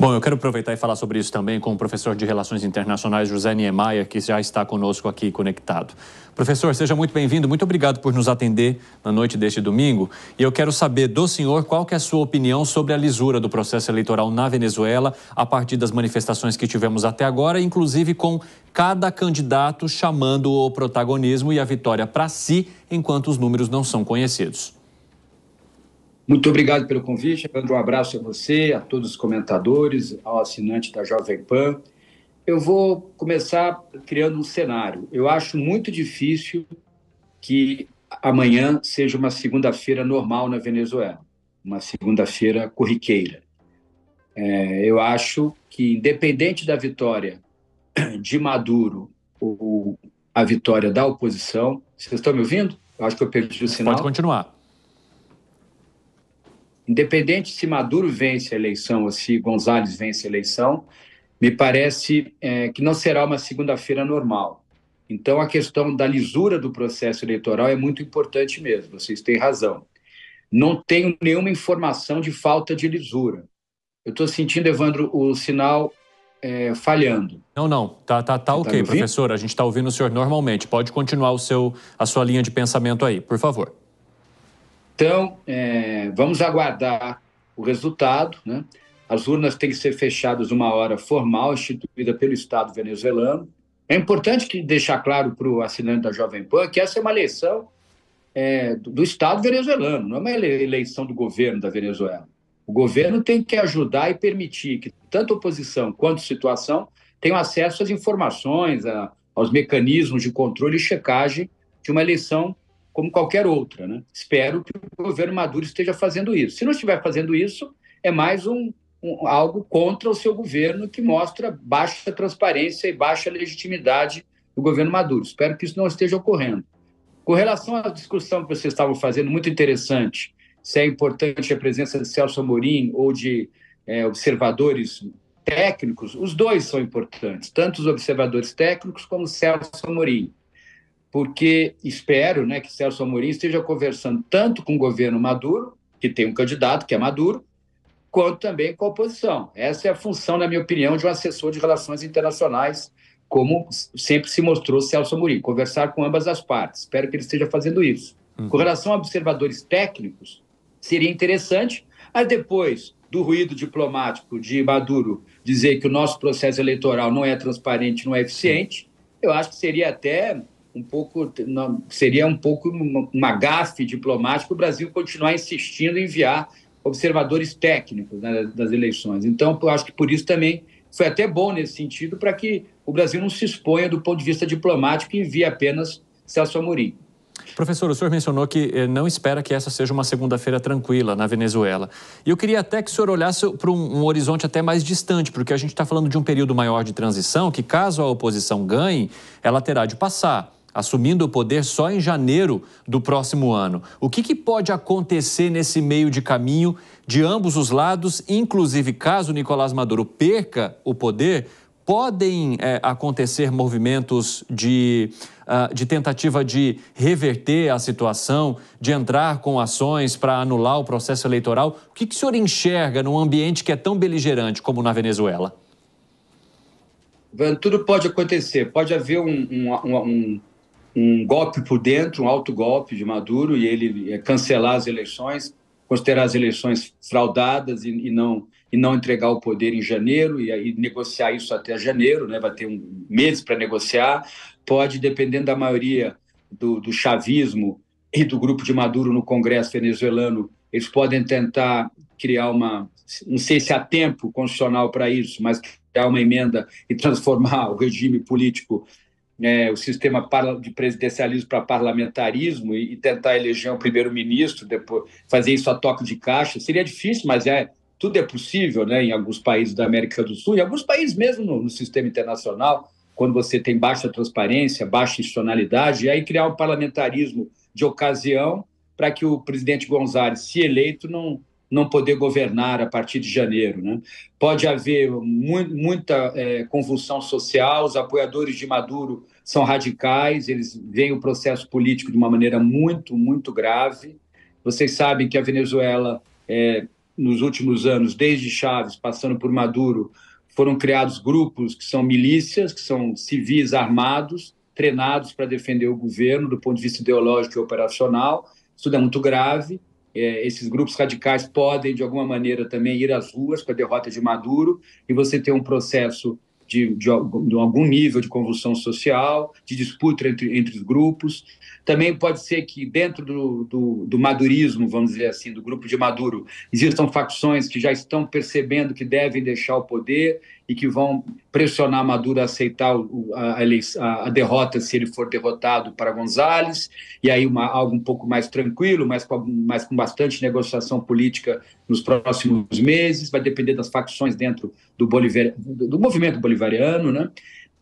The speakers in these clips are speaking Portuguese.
Bom, eu quero aproveitar e falar sobre isso também com o professor de Relações Internacionais, José Niemeyer, que já está conosco aqui conectado. Professor, seja muito bem-vindo. Muito obrigado por nos atender na noite deste domingo. E eu quero saber do senhor qual que é a sua opinião sobre a lisura do processo eleitoral na Venezuela, a partir das manifestações que tivemos até agora, inclusive com cada candidato chamando o protagonismo e a vitória para si, enquanto os números não são conhecidos. Muito obrigado pelo convite, um abraço a você, a todos os comentadores, ao assinante da Jovem Pan. Eu vou começar criando um cenário. Eu acho muito difícil que amanhã seja uma segunda-feira normal na Venezuela, uma segunda-feira corriqueira. Eu acho que, independente da vitória de Maduro ou a vitória da oposição... Vocês estão me ouvindo? Eu acho que eu perdi o sinal. Pode continuar. Independente se Maduro vence a eleição ou se González vence a eleição, me parece que não será uma segunda-feira normal. Então, a questão da lisura do processo eleitoral é muito importante mesmo, vocês têm razão. Não tenho nenhuma informação de falta de lisura. Eu estou sentindo, Evandro, o sinal falhando. Não. Tá ok, professor. A gente está ouvindo o senhor normalmente. Pode continuar a sua linha de pensamento aí, por favor. Então, vamos aguardar o resultado, né? As urnas têm que ser fechadas uma hora formal, instituída pelo Estado venezuelano. É importante deixar claro para o assinante da Jovem Pan que essa é uma eleição do Estado venezuelano, não é uma eleição do governo da Venezuela. O governo tem que ajudar e permitir que tanto a oposição quanto a situação tenham acesso às informações, aos mecanismos de controle e checagem de uma eleição como qualquer outra, né? Espero que o governo Maduro esteja fazendo isso. Se não estiver fazendo isso, é mais algo contra o seu governo que mostra baixa transparência e baixa legitimidade do governo Maduro. Espero que isso não esteja ocorrendo. Com relação à discussão que vocês estavam fazendo, muito interessante, se é importante a presença de Celso Amorim ou de observadores técnicos, os dois são importantes, tanto os observadores técnicos como Celso Amorim, porque espero, né, que Celso Amorim esteja conversando tanto com o governo Maduro, que tem um candidato, que é Maduro, quanto também com a oposição. Essa é a função, na minha opinião, de um assessor de relações internacionais, como sempre se mostrou Celso Amorim, conversar com ambas as partes. Espero que ele esteja fazendo isso. Com relação a observadores técnicos, seria interessante, mas depois do ruído diplomático de Maduro dizer que o nosso processo eleitoral não é transparente, não é eficiente, eu acho que seria até uma gafe diplomática o Brasil continuar insistindo em enviar observadores técnicos, né, das eleições. Então, eu acho que por isso também foi até bom nesse sentido, para que o Brasil não se exponha do ponto de vista diplomático e envie apenas Celso Amorim. Professor, o senhor mencionou que não espera que essa seja uma segunda-feira tranquila na Venezuela. E eu queria até que o senhor olhasse para um horizonte até mais distante, porque a gente está falando de um período maior de transição que, caso a oposição ganhe, ela terá de passar, assumindo o poder só em janeiro do próximo ano. O que pode acontecer nesse meio de caminho de ambos os lados, inclusive caso Nicolás Maduro perca o poder? Podem acontecer movimentos de tentativa de reverter a situação, de entrar com ações para anular o processo eleitoral? O que o senhor enxerga num ambiente que é tão beligerante como na Venezuela? Tudo pode acontecer. Pode haver um golpe por dentro, um autogolpe de Maduro, e ele cancelar as eleições, considerar as eleições fraudadas e não entregar o poder em janeiro e negociar isso até janeiro, né? Vai ter meses para negociar. Pode, dependendo da maioria do chavismo e do grupo de Maduro no Congresso venezuelano, eles podem tentar criar não sei se há tempo constitucional para isso, mas criar uma emenda e transformar o regime político, o sistema de presidencialismo para parlamentarismo e tentar eleger um primeiro-ministro, depois fazer isso a toque de caixa. Seria difícil, mas tudo é possível, né, em alguns países da América do Sul, e alguns países mesmo no sistema internacional, quando você tem baixa transparência, baixa institucionalidade, e aí criar um parlamentarismo de ocasião para que o presidente González, se eleito, não poder governar a partir de janeiro, né? Pode haver muita convulsão social, os apoiadores de Maduro são radicais, eles veem o processo político de uma maneira muito, muito grave. Vocês sabem que a Venezuela nos últimos anos, desde Chávez, passando por Maduro, foram criados grupos que são milícias, que são civis armados, treinados para defender o governo do ponto de vista ideológico e operacional. Isso é muito grave. Esses grupos radicais podem, de alguma maneira, também ir às ruas com a derrota de Maduro, e você tem um processo de algum nível de convulsão social, de disputa entre os grupos. Também pode ser que dentro do madurismo, vamos dizer assim, do grupo de Maduro, existam facções que já estão percebendo que devem deixar o poder e que vão pressionar Maduro a aceitar a derrota se ele for derrotado para González, e aí algo um pouco mais tranquilo, mas com bastante negociação política nos próximos meses. Vai depender das facções dentro do movimento bolivariano, né?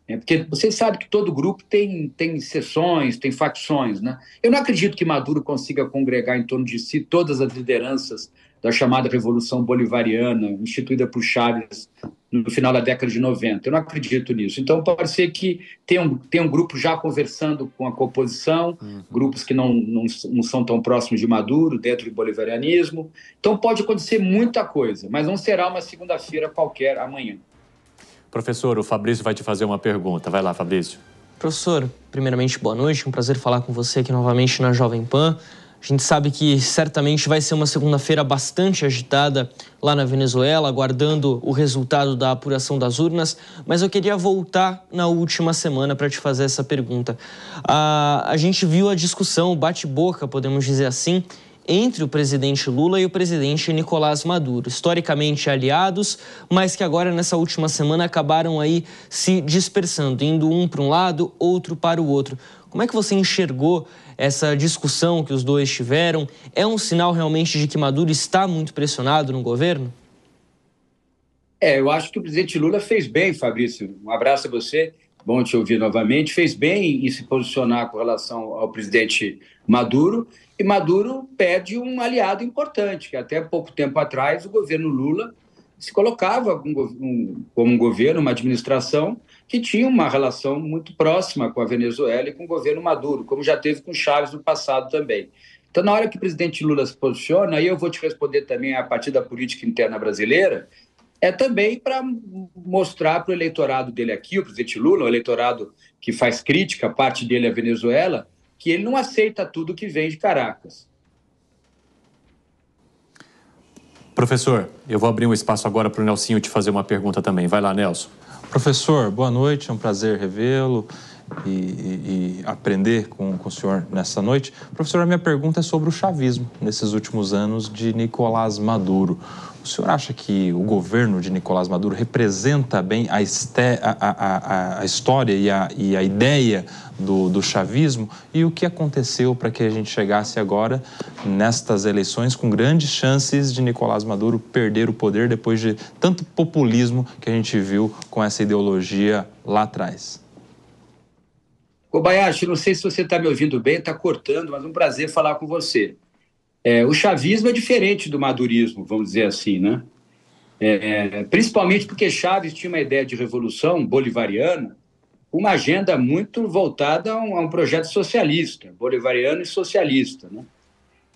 Porque você sabe que todo grupo tem seções, tem facções, né? Eu não acredito que Maduro consiga congregar em torno de si todas as lideranças da chamada Revolução Bolivariana, instituída por Chávez no final da década de 90. Eu não acredito nisso. Então, pode ser que tenha um grupo já conversando com a composição, grupos que não são tão próximos de Maduro, dentro do bolivarianismo. Então, pode acontecer muita coisa, mas não será uma segunda-feira qualquer amanhã. Professor, o Fabrício vai te fazer uma pergunta. Vai lá, Fabrício. Professor, primeiramente, boa noite. Um prazer falar com você aqui novamente na Jovem Pan. A gente sabe que certamente vai ser uma segunda-feira bastante agitada lá na Venezuela, aguardando o resultado da apuração das urnas, mas eu queria voltar na última semana para te fazer essa pergunta. A gente viu a discussão, o bate-boca, podemos dizer assim, entre o presidente Lula e o presidente Nicolás Maduro, historicamente aliados, mas que agora, nessa última semana, acabaram aí se dispersando, indo um para um lado, outro para o outro. Como é que você enxergou essa discussão que os dois tiveram? É um sinal realmente de que Maduro está muito pressionado no governo? Eu acho que o presidente Lula fez bem, Fabrício. Um abraço a você, bom te ouvir novamente. Fez bem em se posicionar com relação ao presidente Maduro, e Maduro perde um aliado importante, que até pouco tempo atrás o governo Lula se colocava como um governo, uma administração que tinha uma relação muito próxima com a Venezuela e com o governo Maduro, como já teve com Chávez no passado também. Então, na hora que o presidente Lula se posiciona, aí eu vou te responder também a partir da política interna brasileira, também para mostrar para o eleitorado dele aqui, o presidente Lula, o eleitorado que faz crítica, parte dele à Venezuela, que ele não aceita tudo que vem de Caracas. Professor, eu vou abrir um espaço agora para o Nelsinho te fazer uma pergunta também. Vai lá, Nelson. Professor, boa noite, é um prazer revê-lo e aprender com o senhor nessa noite. Professor, a minha pergunta é sobre o chavismo nesses últimos anos de Nicolás Maduro. O senhor acha que o governo de Nicolás Maduro representa bem a história e a ideia do chavismo? E o que aconteceu para que a gente chegasse agora nestas eleições com grandes chances de Nicolás Maduro perder o poder depois de tanto populismo que a gente viu com essa ideologia lá atrás? Kobayashi, não sei se você está me ouvindo bem, está cortando, mas é um prazer falar com você. O chavismo é diferente do madurismo, vamos dizer assim, né? Principalmente porque Chávez tinha uma ideia de revolução bolivariana, uma agenda muito voltada a um projeto socialista, bolivariano e socialista, né?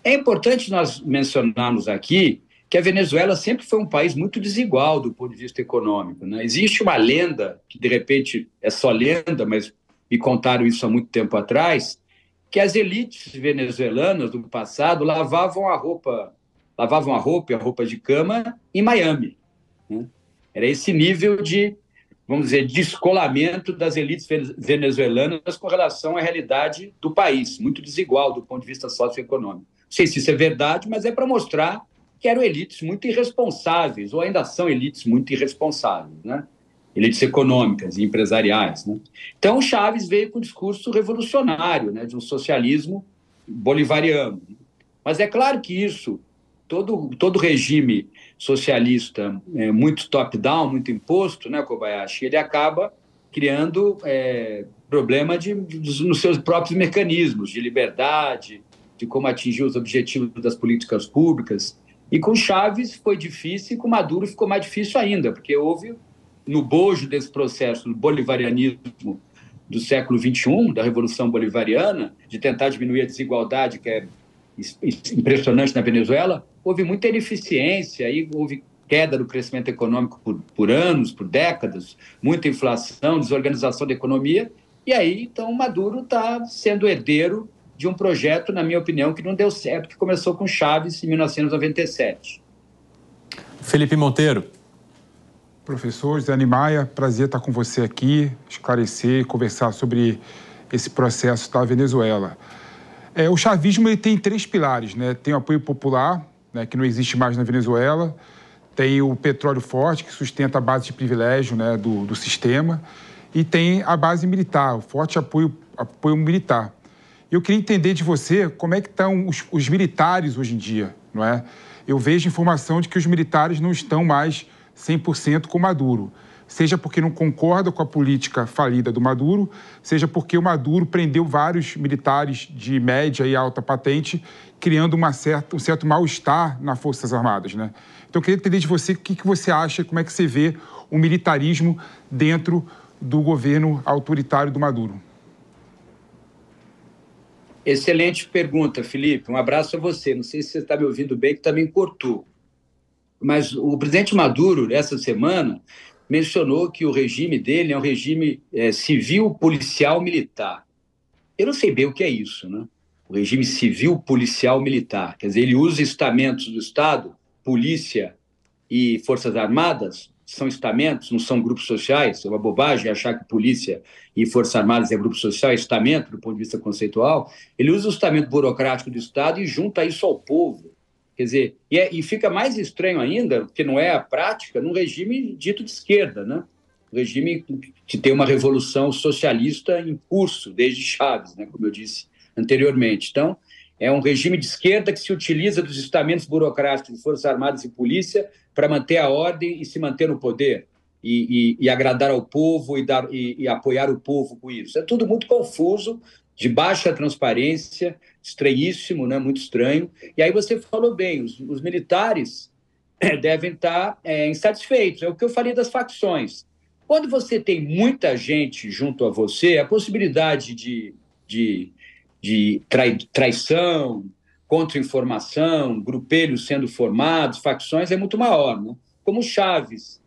É importante nós mencionarmos aqui que a Venezuela sempre foi um país muito desigual do ponto de vista econômico, né? Existe uma lenda, que de repente é só lenda, mas me contaram isso há muito tempo atrás, que as elites venezuelanas do passado lavavam a roupa e a roupa de cama em Miami, né? Era esse nível de, vamos dizer, descolamento das elites venezuelanas com relação à realidade do país, muito desigual do ponto de vista socioeconômico. Não sei se isso é verdade, mas é para mostrar que eram elites muito irresponsáveis, ou ainda são elites muito irresponsáveis, né? Elites econômicas e empresariais, né? Então, Chávez veio com um discurso revolucionário, né, de um socialismo bolivariano. Mas é claro que isso, todo regime socialista muito top-down, muito imposto, né, Kobayashi, ele acaba criando problema nos seus próprios mecanismos de liberdade, de como atingir os objetivos das políticas públicas. E com Chávez foi difícil, e com Maduro ficou mais difícil ainda, porque houve, no bojo desse processo do bolivarianismo do século XXI, da Revolução Bolivariana, de tentar diminuir a desigualdade que é impressionante na Venezuela, houve muita ineficiência, aí houve queda do crescimento econômico por anos, por décadas, muita inflação, desorganização da economia, e aí, então, Maduro está sendo herdeiro de um projeto, na minha opinião, que não deu certo, que começou com Chávez em 1997. Felipe Monteiro. Professor José Niemeyer, prazer estar com você aqui, esclarecer e conversar sobre esse processo da Venezuela. O chavismo ele tem 3 pilares, né? Tem o apoio popular, né, que não existe mais na Venezuela, tem o petróleo forte, que sustenta a base de privilégio, né, do sistema, e tem a base militar, o forte apoio militar. Eu queria entender de você como é que estão os militares hoje em dia, não é? Eu vejo informação de que os militares não estão mais 100% com Maduro, seja porque não concorda com a política falida do Maduro, seja porque o Maduro prendeu vários militares de média e alta patente, criando um certo mal-estar nas Forças Armadas, né? Então, eu queria entender de você o que você acha, como é que você vê o militarismo dentro do governo autoritário do Maduro. Excelente pergunta, Felipe. Um abraço a você. Não sei se você está me ouvindo bem, que também cortou. Mas o presidente Maduro, essa semana, mencionou que o regime dele é um regime civil, policial, militar. Eu não sei bem o que é isso, né? O regime civil, policial, militar. Quer dizer, ele usa estamentos do Estado, polícia e Forças Armadas, são estamentos, não são grupos sociais. É uma bobagem achar que polícia e Forças Armadas é grupo social, é estamento, do ponto de vista conceitual. Ele usa o estamento burocrático do Estado e junta isso ao povo. Quer dizer, e fica mais estranho ainda, porque não é a prática, num regime dito de esquerda, né? Um regime que tem uma revolução socialista em curso, desde Chávez, né? Como eu disse anteriormente. Então, é um regime de esquerda que se utiliza dos estamentos burocráticos de Forças Armadas e Polícia para manter a ordem e se manter no poder, e agradar ao povo e apoiar o povo com isso. É tudo muito confuso, de baixa transparência, estranhíssimo, né? Muito estranho. E aí você falou bem, os militares devem estar insatisfeitos. É o que eu falei das facções. Quando você tem muita gente junto a você, a possibilidade de traição, contra-informação, grupelhos sendo formados, facções, é muito maior, né? Como Chávez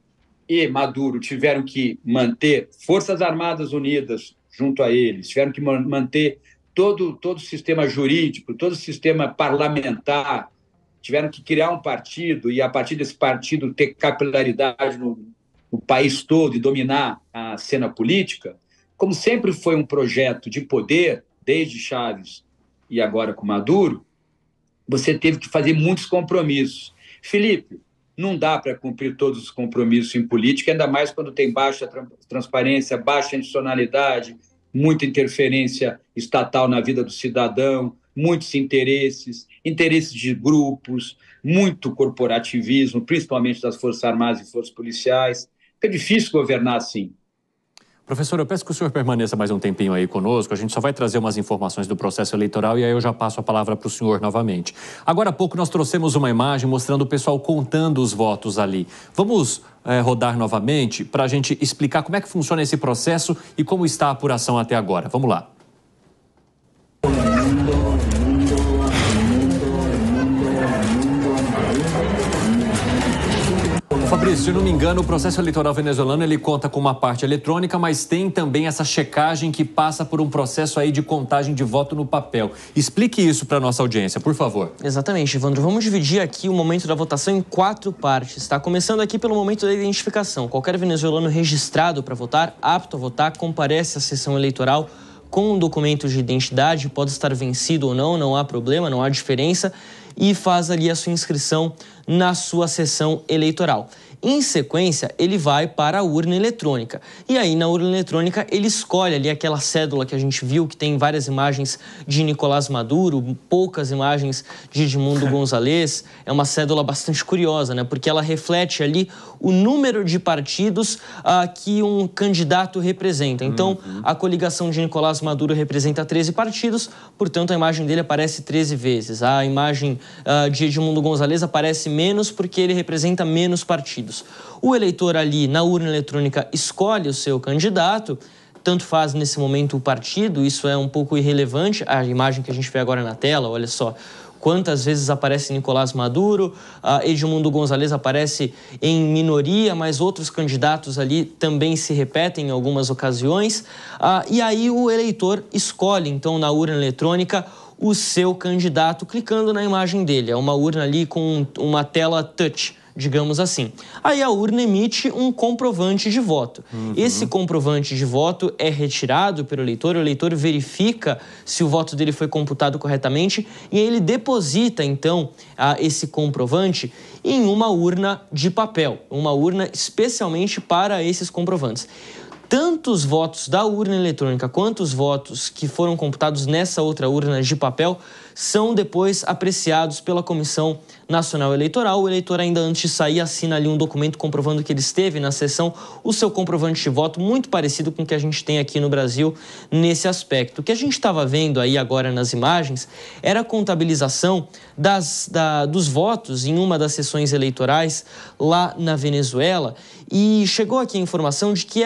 e Maduro tiveram que manter Forças Armadas Unidas junto a eles, tiveram que manter todo o sistema jurídico, todo o sistema parlamentar, tiveram que criar um partido e, a partir desse partido, ter capilaridade no país todo e dominar a cena política. Como sempre foi um projeto de poder, desde Chávez e agora com Maduro, você teve que fazer muitos compromissos. Felipe, não dá para cumprir todos os compromissos em política, ainda mais quando tem baixa transparência, baixa institucionalidade, muita interferência estatal na vida do cidadão, muitos interesses de grupos, muito corporativismo, principalmente das Forças Armadas e Forças Policiais. É difícil governar assim. Professor, eu peço que o senhor permaneça mais um tempinho aí conosco. A gente só vai trazer umas informações do processo eleitoral e aí eu já passo a palavra para o senhor novamente. Agora há pouco nós trouxemos uma imagem mostrando o pessoal contando os votos ali. Vamos rodar novamente para a gente explicar como é que funciona esse processo e como está a apuração até agora. Vamos lá. Fabrício, se eu não me engano, o processo eleitoral venezuelano ele conta com uma parte eletrônica, mas tem também essa checagem que passa por um processo aí de contagem de voto no papel. Explique isso para a nossa audiência, por favor. Exatamente, Evandro. Vamos dividir aqui o momento da votação em 4 partes, tá? Começando aqui pelo momento da identificação. Qualquer venezuelano registrado para votar, apto a votar, comparece à sessão eleitoral com um documento de identidade, pode estar vencido ou não, não há problema, não há diferença, e faz ali a sua inscrição na sua sessão eleitoral. Em sequência, ele vai para a urna eletrônica. E aí, na urna eletrônica, ele escolhe ali aquela cédula que a gente viu, que tem várias imagens de Nicolás Maduro, poucas imagens de Edmundo González. É uma cédula bastante curiosa, né? Porque ela reflete ali o número de partidos que um candidato representa. Então, a coligação de Nicolás Maduro representa 13 partidos, portanto, a imagem dele aparece 13 vezes. A imagem de Edmundo González aparece menos porque ele representa menos partidos. O eleitor ali na urna eletrônica escolhe o seu candidato, tanto faz nesse momento o partido, isso é um pouco irrelevante. A imagem que a gente vê agora na tela, olha só, quantas vezes aparece Nicolás Maduro, Edmundo Gonzalez aparece em minoria, mas outros candidatos ali também se repetem em algumas ocasiões. E aí o eleitor escolhe, então, na urna eletrônica, o seu candidato, clicando na imagem dele. É uma urna ali com uma tela touch, digamos assim. Aí a urna emite um comprovante de voto. Esse comprovante de voto é retirado pelo eleitor, o eleitor verifica se o voto dele foi computado corretamente e aí ele deposita, então, esse comprovante em uma urna de papel, uma urna especialmente para esses comprovantes. Tanto os votos da urna eletrônica quanto os votos que foram computados nessa outra urna de papel são depois apreciados pela Comissão Nacional Eleitoral. O eleitor, ainda antes de sair, assina ali um documento comprovando que ele esteve na sessão, o seu comprovante de voto, muito parecido com o que a gente tem aqui no Brasil nesse aspecto. O que a gente estava vendo aí agora nas imagens era a contabilização dos votos em uma das sessões eleitorais lá na Venezuela, e chegou aqui a informação de que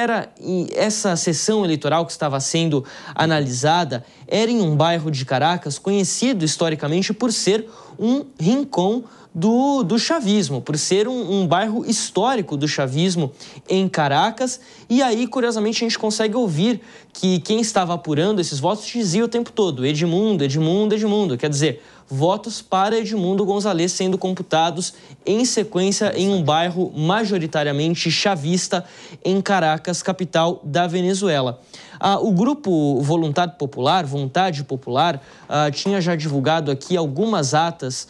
essa sessão eleitoral que estava sendo analisada era em um bairro de Caracas conhecido historicamente por ser um rincão do chavismo, por ser um bairro histórico do chavismo em Caracas. E aí, curiosamente, a gente consegue ouvir que quem estava apurando esses votos dizia o tempo todo: Edmundo, Edmundo, Edmundo. Quer dizer, votos para Edmundo Gonzalez sendo computados em sequência em um bairro majoritariamente chavista em Caracas, capital da Venezuela. O grupo Vontade Popular, tinha já divulgado aqui algumas atas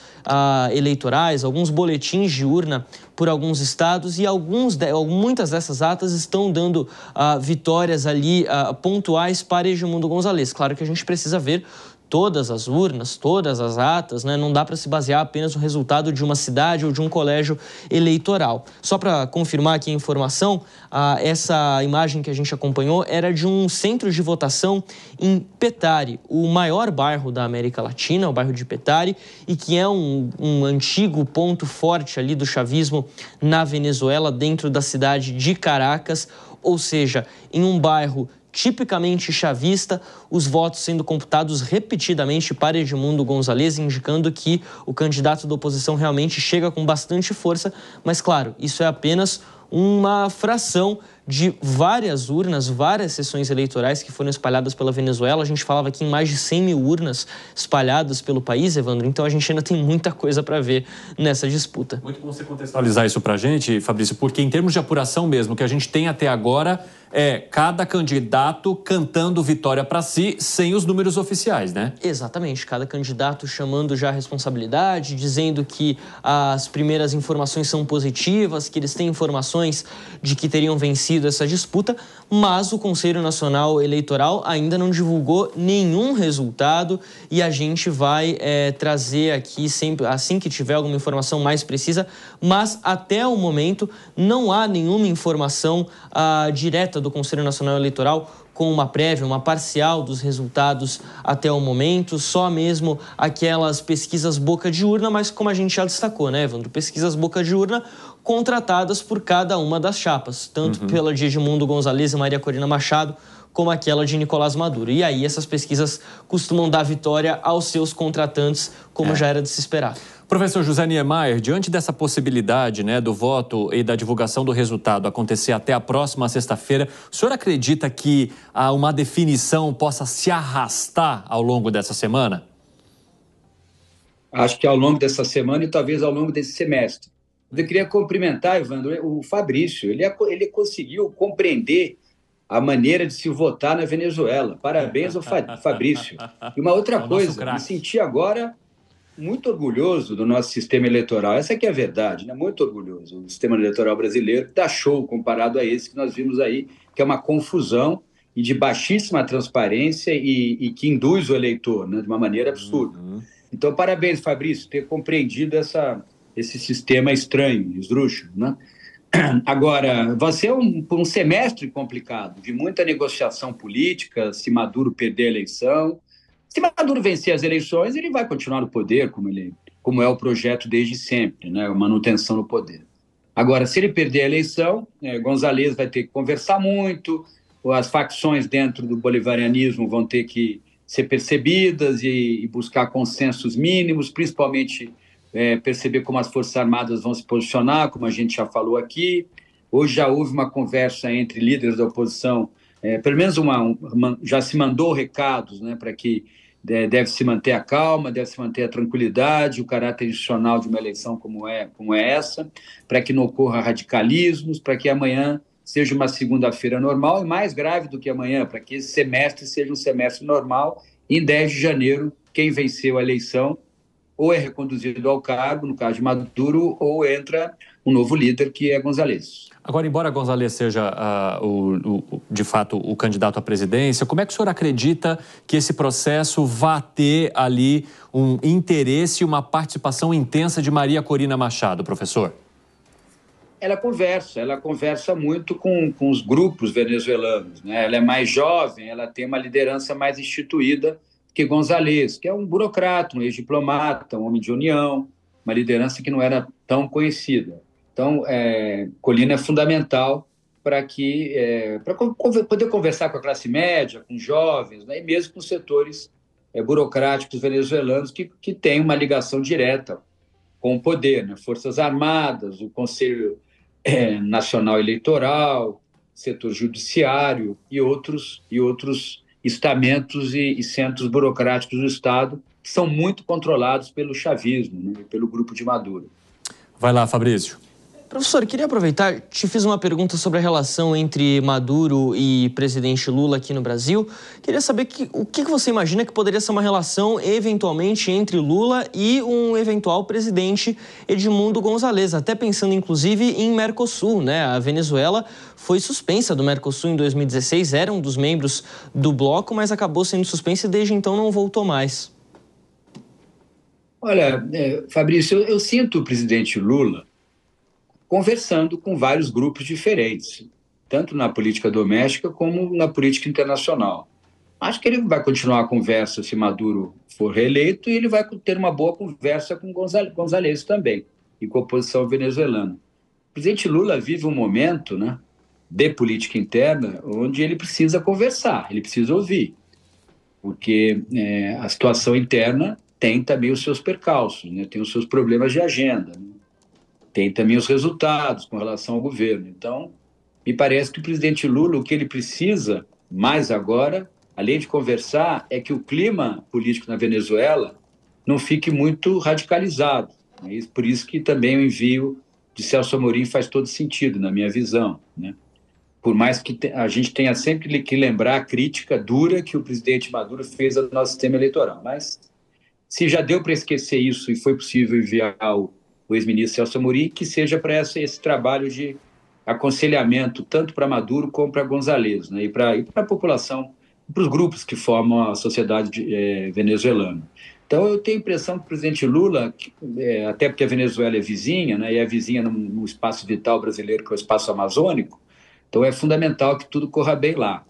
eleitorais, alguns boletins de urna por alguns estados, e muitas dessas atas estão dando vitórias ali pontuais para Edmundo Gonzalez. Claro que a gente precisa ver todas as urnas, todas as atas, né? Não dá para se basear apenas no resultado de uma cidade ou de um colégio eleitoral. Só para confirmar aqui a informação, essa imagem que a gente acompanhou era de um centro de votação em Petare, o maior bairro da América Latina, o bairro de Petare, e que é um antigo ponto forte ali do chavismo na Venezuela, dentro da cidade de Caracas, ou seja, em um bairro tipicamente chavista, os votos sendo computados repetidamente para Edmundo Gonzalez, indicando que o candidato da oposição realmente chega com bastante força, mas claro, isso é apenas uma fração de várias urnas, várias sessões eleitorais que foram espalhadas pela Venezuela. A gente falava aqui em mais de 100 mil urnas espalhadas pelo país, Evandro, então a gente ainda tem muita coisa para ver nessa disputa. Muito bom você contextualizar isso para a gente, Fabrício, porque em termos de apuração mesmo, o que a gente tem até agora é cada candidato cantando vitória para si, sem os números oficiais, né? Exatamente, cada candidato chamando já a responsabilidade, dizendo que as primeiras informações são positivas, que eles têm informações de que teriam vencido essa disputa, mas o Conselho Nacional Eleitoral ainda não divulgou nenhum resultado, e a gente vai trazer aqui sempre, assim que tiver alguma informação mais precisa, mas até o momento não há nenhuma informação direta do Conselho Nacional Eleitoral com uma prévia, uma parcial dos resultados até o momento, só mesmo aquelas pesquisas boca de urna, mas como a gente já destacou, né, Evandro? Pesquisas boca de urna contratadas por cada uma das chapas, tanto pela de Edmundo Gonzalez e Maria Corina Machado, como aquela de Nicolás Maduro. E aí essas pesquisas costumam dar vitória aos seus contratantes, como já era de se esperar. Professor José Niemeyer, diante dessa possibilidade, né, do voto e da divulgação do resultado acontecer até a próxima sexta-feira, o senhor acredita que uma definição possa se arrastar ao longo dessa semana? Acho que ao longo dessa semana e talvez ao longo desse semestre. Eu queria cumprimentar, Evandro, o Fabrício. Ele conseguiu compreender a maneira de se votar na Venezuela. Parabéns ao Fabrício. E uma outra coisa, me senti agora muito orgulhoso do nosso sistema eleitoral. Essa aqui é a verdade, né? Muito orgulhoso. O sistema eleitoral brasileiro dá show comparado a esse que nós vimos aí, que é uma confusão e de baixíssima transparência e que induz o eleitor, né, de uma maneira absurda. Então, parabéns, Fabrício, ter compreendido esse sistema estranho, esdrúxulo, né? Agora, vai ser um semestre complicado, de muita negociação política, se Maduro perder a eleição. Se Maduro vencer as eleições, ele vai continuar no poder, como é o projeto desde sempre, né? A manutenção no poder. Agora, se ele perder a eleição, Gonzalez vai ter que conversar muito, as facções dentro do bolivarianismo vão ter que ser percebidas e buscar consensos mínimos, principalmente perceber como as Forças Armadas vão se posicionar, como a gente já falou aqui. Hoje já houve uma conversa entre líderes da oposição, pelo menos já se mandou recados, né, para que deve se manter a calma, deve se manter a tranquilidade, o caráter institucional de uma eleição como é essa, para que não ocorra radicalismos, para que amanhã seja uma segunda-feira normal, e mais grave do que amanhã, para que esse semestre seja um semestre normal. Em 10 de janeiro, quem venceu a eleição ou é reconduzido ao cargo, no caso de Maduro, ou entra um novo líder, que é González. Agora, embora González seja, de fato, o candidato à presidência, como é que o senhor acredita que esse processo vá ter ali um interesse e uma participação intensa de Maria Corina Machado, professor? Ela conversa muito com os grupos venezuelanos, né? Ela é mais jovem, ela tem uma liderança mais instituída que González, que é um burocrata, um ex-diplomata, um homem de união, uma liderança que não era tão conhecida. Então, Corina é fundamental para poder conversar com a classe média, com jovens, né, e mesmo com setores burocráticos venezuelanos que têm uma ligação direta com o poder, né? Forças Armadas, o Conselho Nacional Eleitoral, setor judiciário e outros estamentos e centros burocráticos do Estado que são muito controlados pelo chavismo, né, pelo grupo de Maduro. Vai lá, Fabrício. Professor, queria aproveitar, te fiz uma pergunta sobre a relação entre Maduro e presidente Lula aqui no Brasil. Queria saber o que você imagina que poderia ser uma relação, eventualmente, entre Lula e um eventual presidente Edmundo González, até pensando, inclusive, em Mercosul, né? A Venezuela foi suspensa do Mercosul em 2016, era um dos membros do bloco, mas acabou sendo suspensa e desde então não voltou mais. Olha, Fabrício, eu sinto o presidente Lula conversando com vários grupos diferentes, tanto na política doméstica como na política internacional. Acho que ele vai continuar a conversa se Maduro for reeleito e ele vai ter uma boa conversa com González também, e com a oposição venezuelana. O presidente Lula vive um momento, né, de política interna onde ele precisa conversar, ele precisa ouvir, porque a situação interna tem também os seus percalços, né, tem os seus problemas de agenda, né? Tem também os resultados com relação ao governo. Então, me parece que o presidente Lula, o que ele precisa mais agora, além de conversar, é que o clima político na Venezuela não fique muito radicalizado. Por isso que também o envio de Celso Amorim faz todo sentido, na minha visão, né? Por mais que a gente tenha sempre que lembrar a crítica dura que o presidente Maduro fez ao nosso sistema eleitoral. Mas, se já deu para esquecer isso e foi possível enviar o ex-ministro Celso Amorim, que seja para esse trabalho de aconselhamento, tanto para Maduro como para González, né? E para a população, para os grupos que formam a sociedade venezuelana. Então, eu tenho a impressão que o presidente Lula, até porque a Venezuela é vizinha, né? E é vizinha no espaço vital brasileiro, que é o espaço amazônico, então é fundamental que tudo corra bem lá.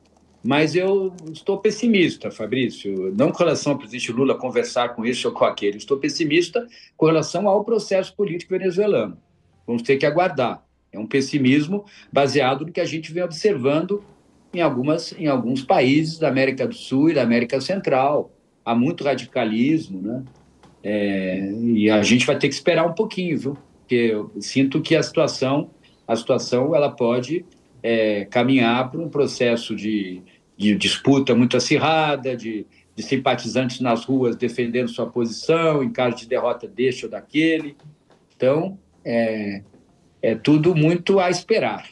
Mas eu estou pessimista, Fabrício, não com relação ao presidente Lula conversar com esse ou com aquele, estou pessimista com relação ao processo político venezuelano. Vamos ter que aguardar. É um pessimismo baseado no que a gente vem observando em alguns países da América do Sul e da América Central. Há muito radicalismo, né? E a gente vai ter que esperar um pouquinho, viu? Porque eu sinto que a situação ela pode caminhar para um processo de disputa muito acirrada, de simpatizantes nas ruas defendendo sua posição, em caso de derrota deste ou daquele. Então, é tudo muito a esperar.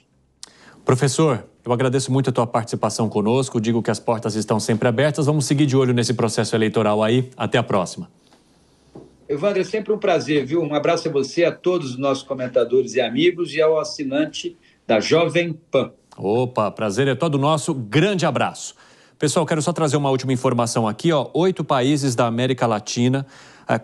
Professor, eu agradeço muito a tua participação conosco, digo que as portas estão sempre abertas, vamos seguir de olho nesse processo eleitoral aí. Até a próxima. Evandro, é sempre um prazer, viu? Um abraço a você, a todos os nossos comentadores e amigos e ao assinante da Jovem Pan. Opa, prazer é todo nosso. Grande abraço. Pessoal, quero só trazer uma última informação aqui. 8 países da América Latina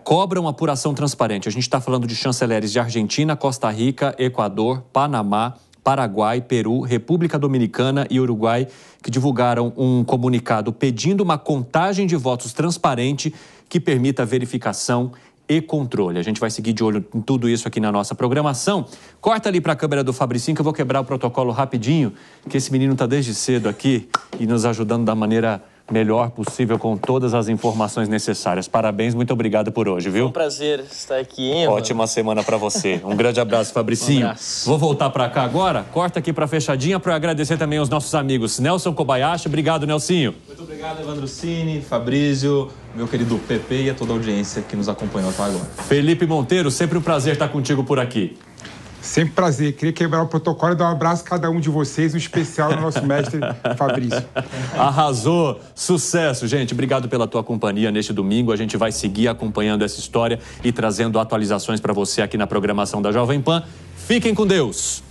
cobram apuração transparente. A gente está falando de chanceleres de Argentina, Costa Rica, Equador, Panamá, Paraguai, Peru, República Dominicana e Uruguai, que divulgaram um comunicado pedindo uma contagem de votos transparente que permita a verificação e controle. A gente vai seguir de olho em tudo isso aqui na nossa programação. Corta ali para a câmera do Fabricinho que eu vou quebrar o protocolo rapidinho, que esse menino está desde cedo aqui e nos ajudando da maneira melhor possível com todas as informações necessárias. Parabéns, muito obrigado por hoje, viu? Foi um prazer estar aqui, hein, Evandro? Ótima semana para você. Um grande abraço, Fabricinho. Um abraço. Vou voltar para cá agora. Corta aqui para fechadinha para eu agradecer também aos nossos amigos Nelson Kobayashi. Obrigado, Nelsinho. Muito obrigado, Evandro Cini, Fabrício, meu querido Pepe e a toda a audiência que nos acompanhou até agora. Felipe Monteiro, sempre um prazer estar contigo por aqui. Sempre prazer. Queria quebrar o protocolo e dar um abraço a cada um de vocês, um especial no nosso mestre Fabrício. Arrasou. Sucesso, gente. Obrigado pela tua companhia neste domingo. A gente vai seguir acompanhando essa história e trazendo atualizações para você aqui na programação da Jovem Pan. Fiquem com Deus.